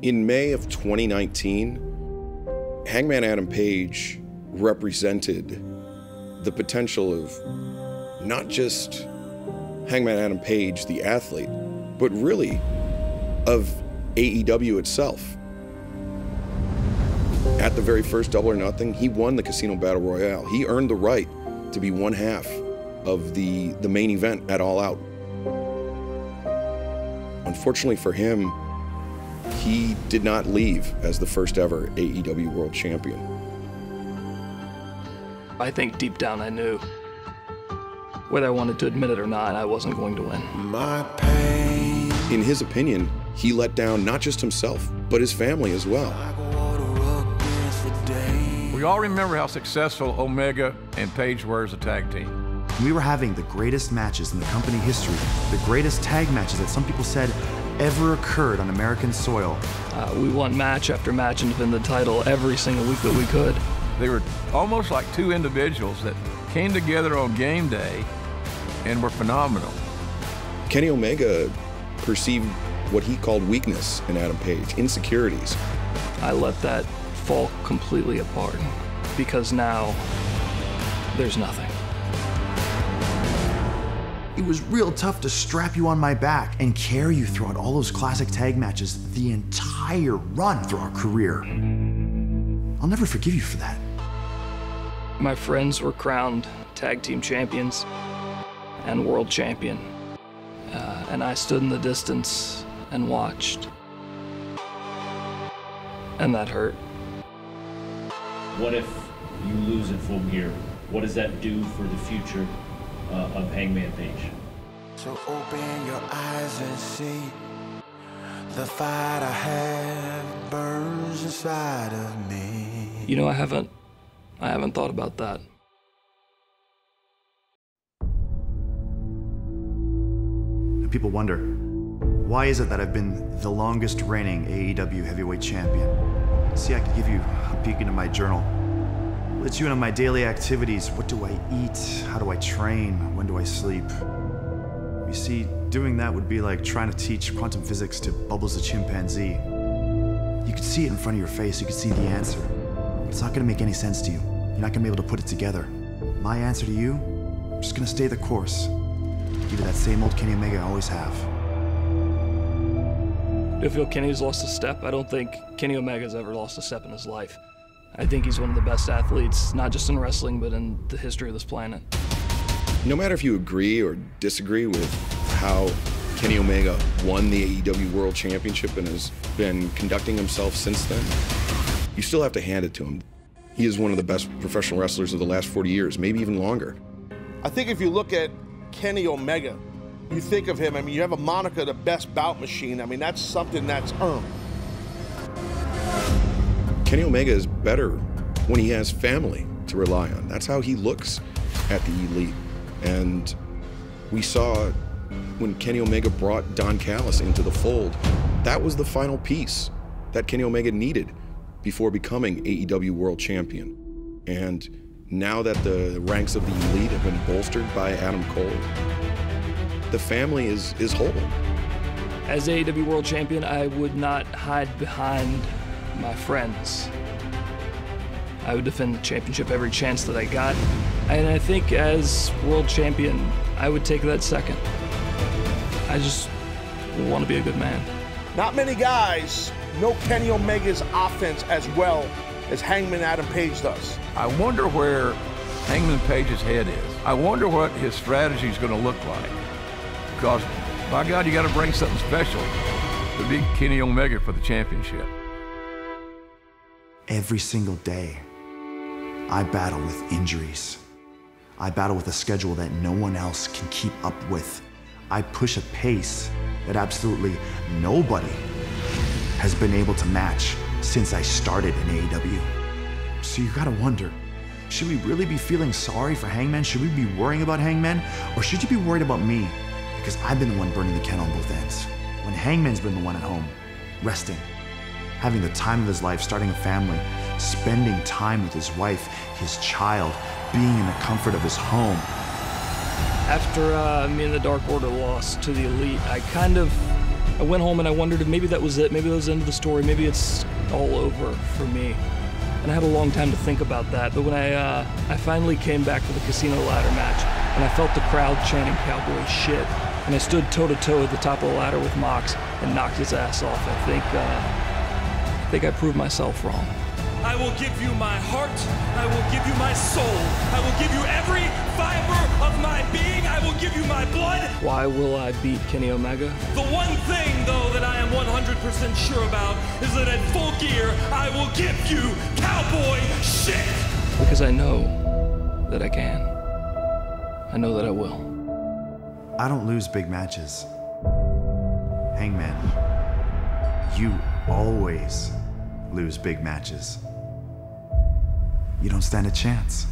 In May of 2019, Hangman Adam Page represented the potential of not just Hangman Adam Page, the athlete, but really of AEW itself. At the very first Double or Nothing, he won the Casino Battle Royale. He earned the right to be one half of the main event at All Out. Unfortunately for him, he did not leave as the first ever AEW World Champion. I think deep down I knew, whether I wanted to admit it or not, I wasn't going to win. My pain. In his opinion, he let down not just himself, but his family as well. We all remember how successful Omega and Page were as a tag team. We were having the greatest matches in the company history, the greatest tag matches that some people said ever occurred on American soil. We won match after match and defended the title every single week that we could. They were almost like two individuals that came together on game day and were phenomenal. Kenny Omega perceived what he called weakness in Adam Page, insecurities. I let that fall completely apart because now there's nothing. It was real tough to strap you on my back and carry you throughout all those classic tag matches the entire run through our career. I'll never forgive you for that. My friends were crowned tag team champions and world champion. And I stood in the distance and watched. And that hurt. What if you lose it from here? What does that do for the future of Hangman Page? So open your eyes and see the fight I have burns inside of me. You know, I haven't thought about that. People wonder, why is it that I've been the longest reigning AEW heavyweight champion? See, I could give you a peek into my journal. Let you into my daily activities. What do I eat? How do I train? When do I sleep? You see, doing that would be like trying to teach quantum physics to Bubbles the chimpanzee. You could see it in front of your face. You could see the answer. But it's not gonna make any sense to you. You're not gonna be able to put it together. My answer to you, I'm just gonna stay the course. Give you that same old Kenny Omega I always have. I feel Kenny's lost a step. I don't think Kenny Omega's ever lost a step in his life. I think he's one of the best athletes, not just in wrestling, but in the history of this planet. No matter if you agree or disagree with how Kenny Omega won the AEW World Championship and has been conducting himself since then, you still have to hand it to him. He is one of the best professional wrestlers of the last 40 years, maybe even longer. I think if you look at Kenny Omega, you think of him, I mean, you have a moniker, the best bout machine. I mean, that's something that's earned. Kenny Omega is better when he has family to rely on. That's how he looks at the Elite. And we saw when Kenny Omega brought Don Callis into the fold, that was the final piece that Kenny Omega needed before becoming AEW World Champion. And now that the ranks of the Elite have been bolstered by Adam Cole, the family is whole. As AEW World Champion, I would not hide behind my friends. I would defend the championship every chance that I got. And I think as World Champion, I would take that second. I just want to be a good man. Not many guys know Kenny Omega's offense as well as Hangman Adam Page does. I wonder where Hangman Page's head is. I wonder what his strategy is going to look like. Because, by God, you got to bring something special to beat Kenny Omega for the championship. Every single day, I battle with injuries. I battle with a schedule that no one else can keep up with. I push a pace that absolutely nobody has been able to match since I started in AEW. So you gotta wonder, should we really be feeling sorry for Hangman? Should we be worrying about Hangman? Or should you be worried about me? Because I've been the one burning the candle on both ends. When Hangman's been the one at home, resting, having the time of his life, starting a family, spending time with his wife, his child, being in the comfort of his home. After me and the Dark Order lost to the Elite, I kind of I went home and I wondered if maybe that was it, maybe that was the end of the story, maybe it's all over for me. And I had a long time to think about that, but when I finally came back for the casino ladder match, and I felt the crowd chanting cowboy shit, and I stood toe-to-toe at the top of the ladder with Mox and knocked his ass off, I think I proved myself wrong. I will give you my heart, I will give you my soul, I will give you every fiber of my being, I will give you my blood. Why will I beat Kenny Omega? The one thing, though, that I am 100% sure about is that at Full Gear, I will give you cowboy shit. Because I know that I can. I know that I will. I don't lose big matches. Hangman, you always lose big matches. You don't stand a chance.